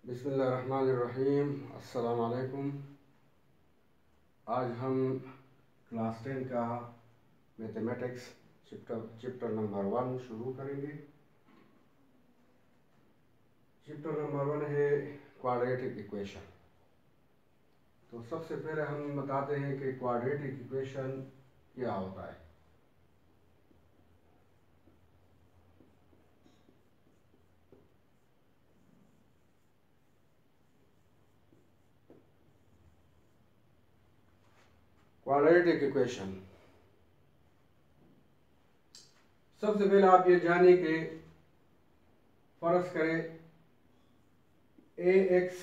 बिस्मिल्लाहिर्रहमानिर्रहीम। अस्सलाम वालेकुम। आज हम क्लास 10 का मैथमेटिक्स चैप्टर नंबर 1 शुरू करेंगे। चैप्टर नंबर 1 है क्वाड्रेटिक इक्वेशन। तो सबसे पहले हम बताते हैं कि क्वाड्रेटिक इक्वेशन क्या होता है। क्वाड्रेटिक इक्वेशन, सबसे पहले आप ये जानिए कि फर्ज करें ax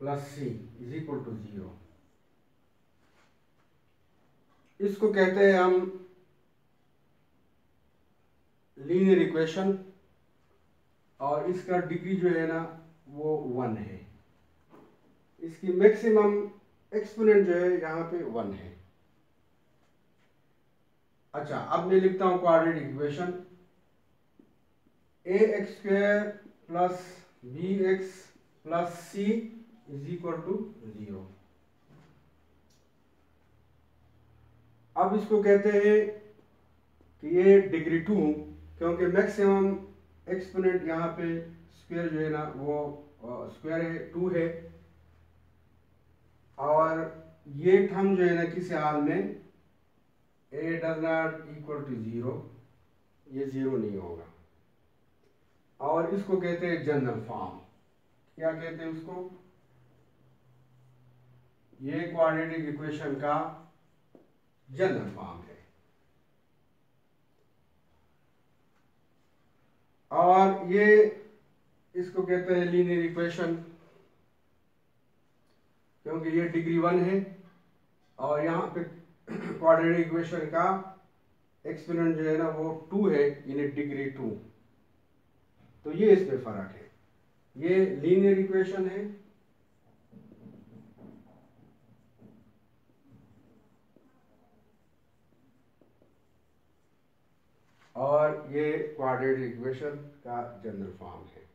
plus C is equal to 0। इसको कहते हैं हम लीनियर इक्वेशन, और इसका डिग्री जो है ना वो 1 है। इसकी मैक्सिमम एक्सपोनेंट जो है यहाँ पे 1 है। अच्छा, अब मैं लिखता हूं quadratic equation ax square plus bx plus c is equal to 0। अब इसको कहते हैं कि ये डिग्री 2, क्योंकि मैक्सिमम एक्सपोनेंट यहाँ पे स्क्वायर जो है ना वो स्क्वायर है 2 है, और ये टर्म जो है ना किसी हाल में a does not equal to 0, ये 0 नहीं होगा। और इसको कहते हैं जनरल फॉर्म। क्या कहते हैं उसको? ये क्वाड्रेटिक इक्वेशन का जनरल फॉर्म है। और ये इसको कहते हैं लीनियर इक्वेशन, क्योंकि ये डिग्री 1 है, और यहाँ पे क्वाड्रेटिक इक्वेशन का एक्सपोनेंट जो है ना वो 2 है, यानी डिग्री 2। तो ये इसमें फर्क है। ये लीनियर इक्वेशन है, और ये क्वाड्रेटिक इक्वेशन का जनरल फॉर्म है।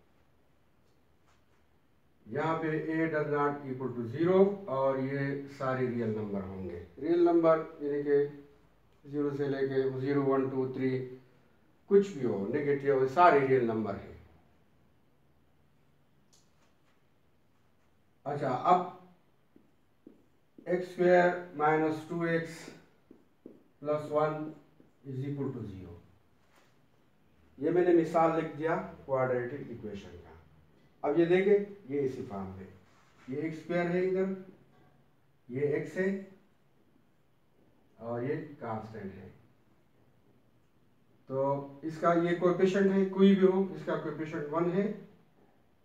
यहाँ पे a does not equal to 0, और ये सारे रियल नंबर होंगे। रियल नंबर यानी कि 0 से लेके 0, 1, 2, 3 कुछ भी हो, नेगेटिव हो, सारे रियल नंबर है। अच्छा, अब x square minus 2x plus 1 is equal to 0। ये मैंने मिसाल लिख दिया क्वाड्रेटिक इक्वेशन का। अब ये देखें, ये इसी फॉर्म में, ये x स्क्वायर है, इधर ये x है, और ये कांस्टेंट है। तो इसका ये कोएफिशिएंट है, कोई भी हो, इसका कोएफिशिएंट 1 है,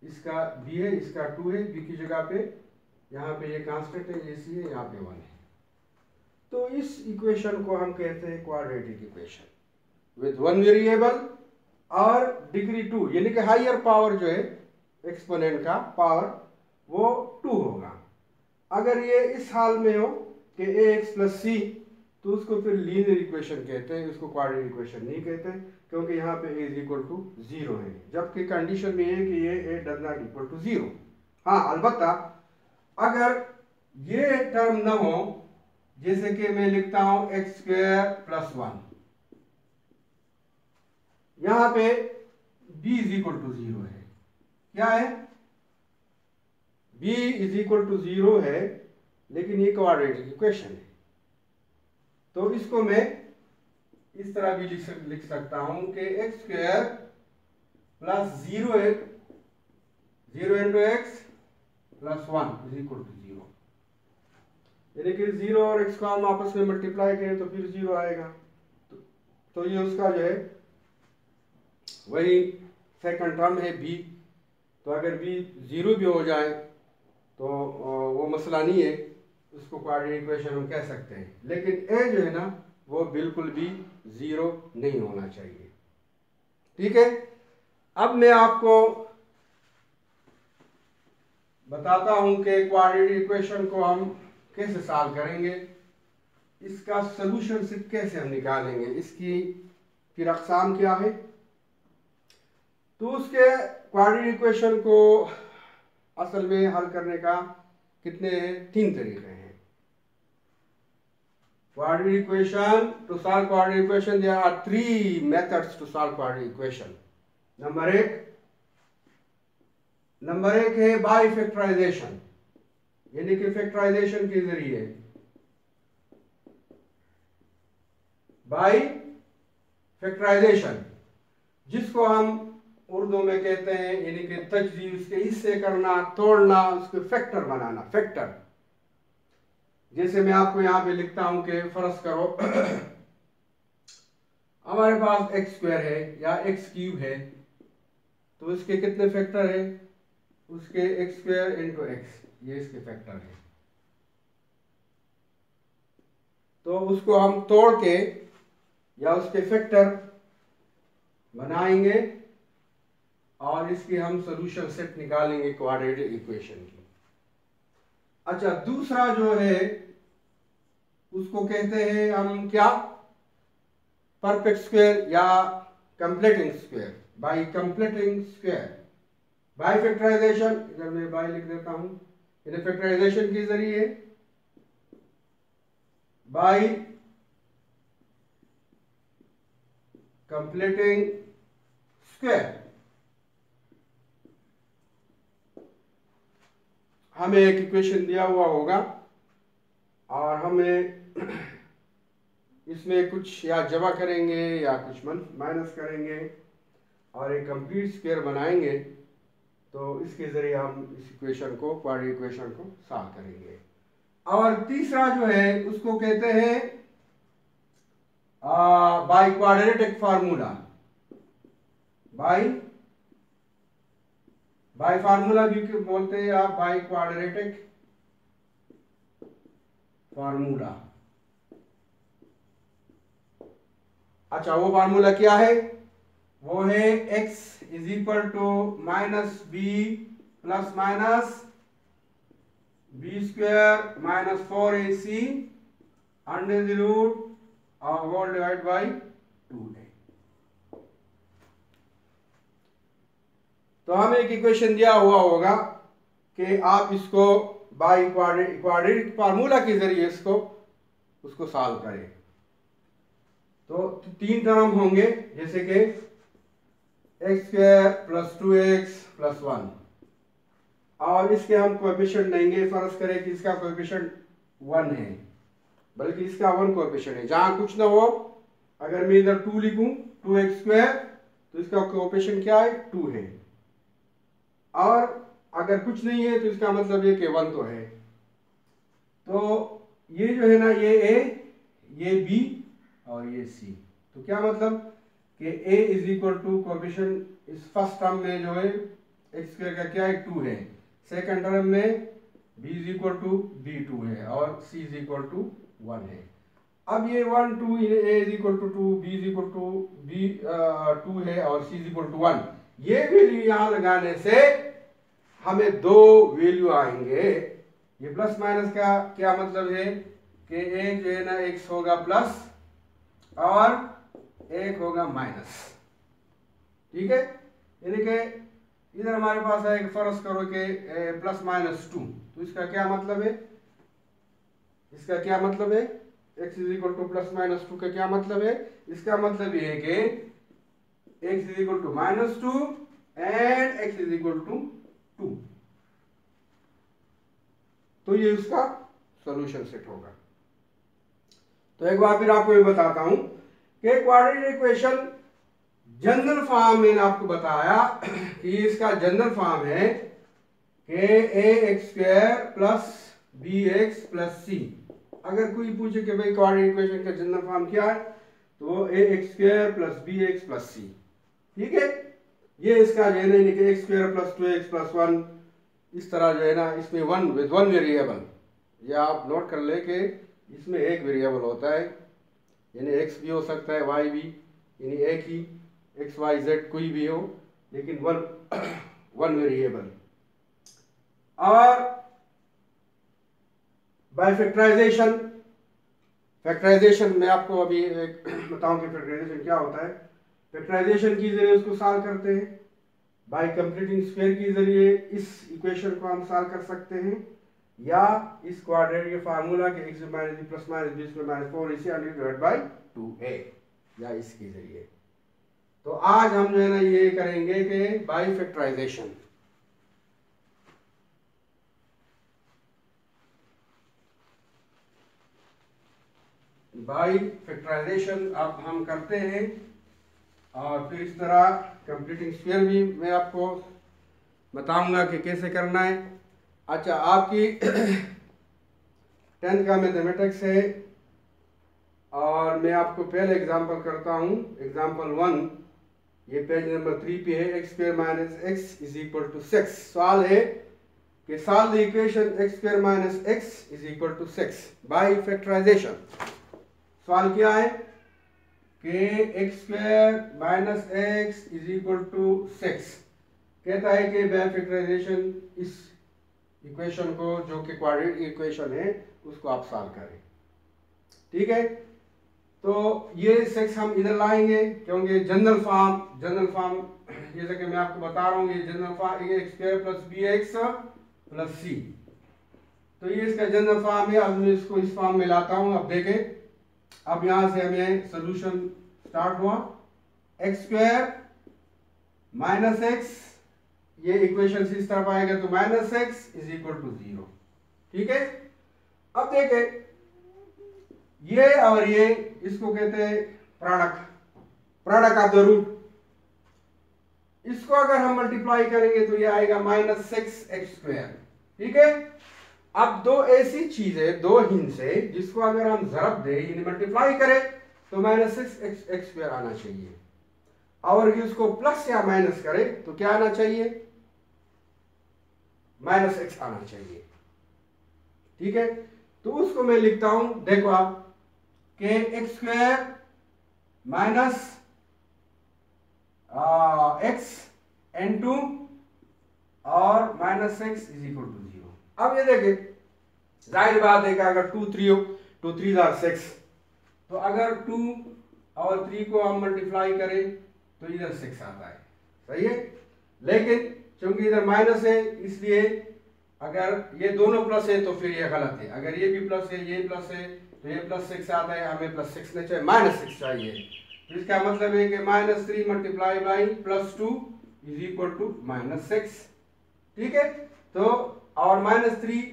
इसका b है, इसका 2 है। b की जगह पे यहाँ पे ये कांस्टेंट है, ये c है, यहाँ पे 1 है। तो इस इक्वेशन को हम कहते हैं क्वाड्रेटिक इक्वेशन विद 1 वेरिएबल और डिग्री 2, यानी कि हायर पावर जो है एक्सपोनेंट का पावर वो 2 होगा। अगर ये इस हाल में हो कि ax प्लस c, तो उसको फिर लीनियर इक्वेशन कहते हैं, उसको क्वाड्रेटिक इक्वेशन नहीं कहते, क्योंकि यहाँ पे a इज इक्वल टू 0 है, जबकि कंडीशन में है कि ये a does not equal to 0। हाँ, अलबत्ता अगर ये टर्म ना हो, जैसे कि मैं लिखता हूं x स्क्वायर प्लस 1, यहां पे b इज इक्वल टू 0 है। क्या है? b इज इक्वल टू 0 है, लेकिन ये क्वाड्रेटिक इक्वेशन है। तो इसको मैं इस तरह भी लिख सकता हूं कि x स्क्वायर प्लस 0 है, 0 into X plus 1 is equal to 0। यानी कि 0 और x को हम आपस में मल्टीप्लाई करें तो फिर 0 आएगा। तो ये उसका जो है वही सेकंड टर्म है b। तो अगर b 0 भी हो जाए तो वो मसला नहीं है, उसको क्वाड्रेटिक इक्वेशन हम कह सकते हैं। लेकिन a जो है ना वो बिल्कुल भी 0 नहीं होना चाहिए। ठीक है, अब मैं आपको बताता हूं कि क्वाड्रेटिक इक्वेशन को हम कैसे सॉल्व करेंगे, इसका सलूशन सिर्फ कैसे हम निकालेंगे, इसकी फिर अक़साम क्या है। तो उसके क्वाड्रेटिक इक्वेशन को असल में हल करने का कितने हैं? 3 तरीके हैं। Quadratic equation, to solve quadratic equation there are 3 methods to solve quadratic equation. Number एक है बाय फैक्टराइजेशन, यानी कि फैक्टराइजेशन के जरिए, बाय फैक्टराइजेशन, जिसको हम उर्दू में कहते हैं यानी कि तजदीद, उसके हिस्से करना, तोड़ना, उसको फैक्टर बनाना, फैक्टर। जैसे मैं आपको यहां पे लिखता हूं कि फर्ज करो हमारे पास एक्स स्क्वायर है या एक्स क्यूब है, तो उसके कितने फैक्टर है? उसके एक्स स्क्वायर इंटू एक्स, ये इसके फैक्टर है। तो उसको हम तोड़ के या उसके फैक्टर बनाएंगे और इसकी हम सॉल्यूशन सेट निकालेंगे क्वाड्रेटिक इक्वेशन की। अच्छा, दूसरा जो है उसको कहते हैं हम क्या? परफेक्ट स्क्वायर या completing square, by completing square, by factorisation. इधर मैं बाय लिख देता हूं, इन्हें फैक्टराइजेशन के जरिए, बाय कंप्लीटिंग स्क्वायर। हमें एक इक्वेशन दिया हुआ होगा और हमें इसमें कुछ या जमा करेंगे या कुछ माइनस करेंगे और एक कंप्लीट स्क्वायर बनाएंगे, तो इसके जरिए हम इस इक्वेशन को, क्वाड्रेटिक इक्वेशन को सॉल्व करेंगे। और तीसरा जो है उसको कहते हैं by quadratic formula, bye formula भी बोलते हैं आप, बाय क्वाड्रेटिक फार्मूला। अच्छा, वो फार्मूला क्या है? वो है x is equal to minus B plus minus B square minus 4ac under the root whole divide by 2a। तो हमें एक इक्वेशन दिया हुआ होगा कि आप इसको बाय क्वाड्रेटिक फार्मूला के जरिए उसको सॉल्व करें। तो 3 टर्म होंगे, जैसे कि X square plus 2x plus 1, और इसके हम कोएफिशिएंट लेंगे। फर्ज करें कि इसका कोएफिशिएंट 1 है, बल्कि इसका 1 कोएफिशिएंट है। जहां कुछ ना हो, अगर मैं इधर 2 लिखूं, 2x स्क्वायर, तो इसका कोएफिशिएंट क्या है? 2 है। और अगर कुछ नहीं है तो इसका मतलब है कि 1 तो है। तो ये जो है ना, ये a, ये b और ये c। तो क्या मतलब कि a is equal to coefficient इस फर्स्ट टर्म में जो है एक्स स्क्वायर का क्या है? 2 है। सेकंड टर्म में b is equal to b2 है और c इज इक्वल टू 1 है। अब ये 1 2 a is equal to 2, b is equal to b2 है और c इज इक्वल टू 1। ये वैल्यू यहां लगाने से हमें 2 वैल्यू आएंगे। ये प्लस माइनस का क्या मतलब है कि एक जो है ना x होगा प्लस और एक होगा माइनस, ठीक है। यानी कि इधर हमारे पास है, फर्ज करो कि प्लस माइनस 2, तो इसका क्या मतलब है? इसका क्या मतलब है? x is equal two plus minus 2 का क्या मतलब है? इसका मतलब ये है कि x is equal to minus 2 and x is equal to 2। तो ये उसका सॉल्यूशन सेट होगा। तो एक बार फिर आपको ये बताता हूं कि क्वाड्रेटिक इक्वेशन जनरल फॉर्म मैंने आपको बताया कि इसका जनरल फॉर्म है कि ax square plus bx plus c। अगर कोई पूछे कि भाई क्वाड्रेटिक इक्वेशन का जनरल फॉर्म क्या है, तो ax square plus bx plus c, ठीक है। ये इसका जो है ना कि x square plus 2x plus 1, इस तरह जो है ना, इसमें 1 विद 1 वेरिएबल, ये आप नोट कर ले कि इसमें एक वेरिएबल होता है, यानी x भी हो सकता है, y भी, यानी एक ही x y z कोई भी हो, लेकिन 1 वेरिएबल। और बाय फैक्टराइजेशन, फैक्टराइजेशन में आपको अभी एक बताऊं कि फैक्टराइजेशन क्या होता है। फैक्टराइजेशन की जरिए उसको सॉल्व करते हैं। बाय कंप्लीटिंग स्क्वायर के जरिए इस इक्वेशन को हम सॉल्व कर सकते हैं, या इस क्वाड्रेटिक के फार्मूला के x minus B plus minus B square minus 4ac divide by 2a, या इसके जरिए। तो आज हम जो है ना ये करेंगे कि बाय फैक्टराइजेशन। बाय फैक्टराइजेशन अब हम करते हैं, और फिर इस तरह कंप्लीटिंग स्क्वायर भी मैं आपको बताऊंगा कि कैसे करना है। अच्छा, आपकी 10th का मैथमेटिक्स है, और मैं आपको पहले एग्जांपल करता हूं। एग्जांपल 1, ये पेज नंबर 3 पे है। X square minus X is equal to 6। सवाल है कि solve the equation X square minus X is equal to 6 by factorisation. सवाल क्या है कि X square minus X is equal to 6। कहता है कि बाय फैक्टराइजेशन इस इक्वेशन को, जो कि क्वाड्रेटिक इक्वेशन है, उसको आप सॉल्व करें। ठीक है, तो ये 6 हम इधर लाएंगे, क्योंकि जनरल फॉर्म जैसे कि मैं आपको बता रहा हूँ, ये general form X square plus B X plus C, तो ये इसका जनरल फॉर्म है। अब मैं इसको इस फॉर्म में लाता हूँ। अब देखें, अब यहां से हमें सोल्यूशन स्टार्ट हुआ। एक्स स्क्वायर माइनस एक्स, ये इक्वेशन इस तरफ आएगा तो minus X is equal to 0। ठीक है, अब देखें ये और ये, इसको कहते हैं प्रोडक्ट ऑफ द रूट। इसको अगर हम मल्टीप्लाई करेंगे तो ये आएगा माइनस 6 एक्स स्क्वायर। ठीक है, अब दो ऐसी चीजें, दो हिंस है, जिसको अगर हम ज़रब दे यानी मल्टीप्लाई करें तो माइनस 6 एक्स स्क्वायर आना चाहिए, और इसको प्लस या माइनस करें तो क्या आना चाहिए, माइनस एक्स आना चाहिए। ठीक है, तो उसको मैं लिखता हूं, देखो आप कि X square minus X n2 और minus X is equal to 0। अब ये देखें, जाहिर बात है कि अगर 2 3 हो, 2 3 आर 6, तो अगर 2 और 3 को हम मल्टीप्लाई करें तो इधर 6 आता है। सही है, लेकिन चूंकि इधर माइनस है, इसलिए अगर ये दोनों प्लस है तो फिर ये गलत है। अगर ये भी प्लस है, ये प्लस है, तो ये प्लस 6 आता है, हमें प्लस 6 नहीं चाहिए, माइनस 6 चाहिए। तो इसका मतलब है कि minus 3 multiply by plus 2 is equal to minus 6। ठीक है, तो और माइनस 3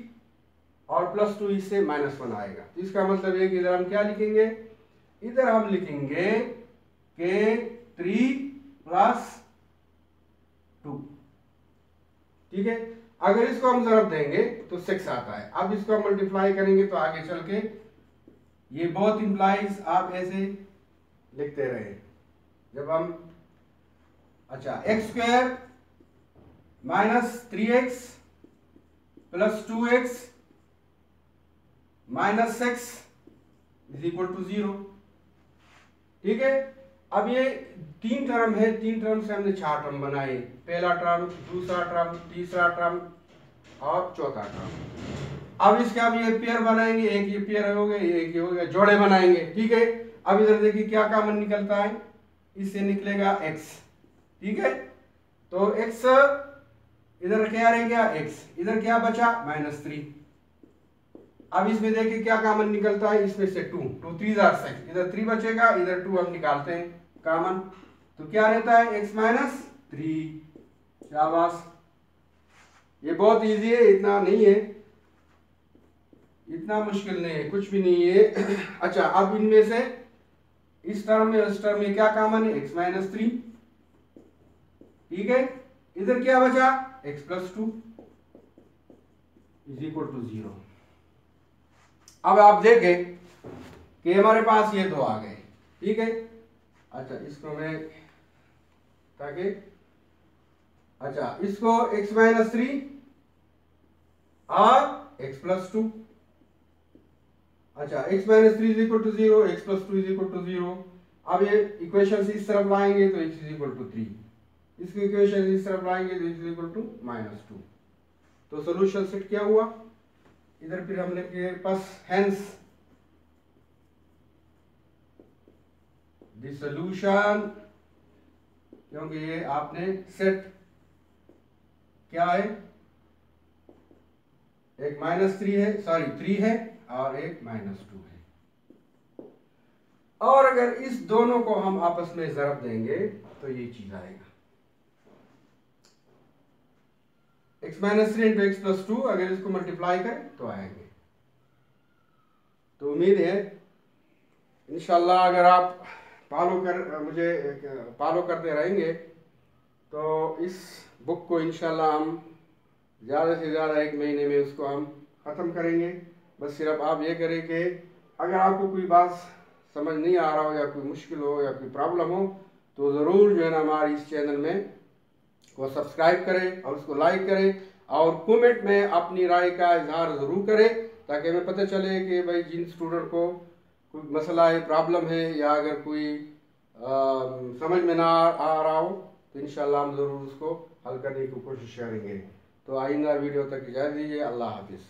और प्लस 2 इससे माइनस 1 आएगा। तो इसका मतलब है कि इधर हम क्या लिखेंगे, इधर हम लिखेंगे कि 3 प्लस 2। ठीक है, अगर इसको हम ज़रब देंगे तो 6 आता है। अब इसको हम मल्टीप्लाई करेंगे तो आगे चल के ये बहुत इंप्लाइज आप ऐसे लिखते रहे। जब हम, अच्छा, X square minus 3x plus 2x minus 6 is equal to 0। ठीक है, अब ये 3 टर्म है, 3 टर्म से हमने 4 टर्म बनाए। पहला टर्म, दूसरा टर्म, तीसरा टर्म और चौथा टर्म। अब इसके अब ये पेयर बनाएंगे, एक ये पेयर हो गए, एक ये हो गया, जोड़े बनाएंगे। ठीक है, अब इधर देखिए क्या कॉमन निकलता है, इससे निकलेगा x। ठीक है, तो x इधर क्या रह गया, x, इधर क्या बचा माइनस 3। अब इसमें देखिए क्या कॉमन निकलता है, इसमें से 2 3 आर 6, इधर 3 बचेगा, इधर 2 हम निकालते हैं कॉमन, तो क्या रहता है x माइनस 3। शाबाश, ये बहुत इजी है, इतना नहीं है, इतना मुश्किल नहीं है, कुछ भी नहीं है। अच्छा, अब इनमें से इस टर्म में उस टर्म में क्या कॉमन है, x माइनस 3। ठीक है, इधर क्या बचा, x plus 2 is equal to 0। अब आप देखें कि हमारे पास ये दो आ गए। ठीक है, अच्छा, इसको मैं ताकि, अच्छा, इसको x माइनस 3 और x प्लस 2। अच्छा, x minus 3 is equal to 0, x plus 2 is equal to 0। अब ये इक्वेशन इस तरफ लाएंगे तो x इज इक्वल टू 3, इसकी इक्वेशन इस तरफ लाएंगे तो x is equal to minus 2। तो सॉल्यूशन सेट क्या हुआ, इधर फिर हमने के पास हेंस द सॉल्यूशन, क्योंकि ये आपने सेट क्या है, एक -3 है, सॉरी 3 है और एक -2 है। और अगर इस दोनों को हम आपस में ज़रब देंगे तो ये चीज आएगा x-3 इंटू एक्स प्लस 2। अगर इसको मल्टीप्लाई करें तो आएंगे। तो उम्मीद है इंशाल्लाह अगर आप मुझे फॉलो करते रहेंगे तो इस बुक को इंशाल्लाह हम ज़्यादा से ज़्यादा 1 महीने में उसको हम ख़त्म करेंगे। बस सिर्फ आप ये करें कि अगर आपको कोई बात समझ नहीं आ रहा हो या कोई मुश्किल हो या कोई प्रॉब्लम हो तो ज़रूर जो है ना हमारे इस चैनल में को सब्सक्राइब करें और उसको लाइक करें और कमेंट में अपनी राय का इजहार ज़रूर करें ताकि हमें पता चले कि भाई जिन स्टूडेंट को कोई मसला है, प्रॉब्लम है या अगर कोई समझ में ना आ रहा हो तो इंशाल्लाह हम ज़रूर उसको हल करने की कोशिश करेंगे। तो आइंदा वीडियो तक इजाज़त दीजिए। अल्लाह हाफिज़।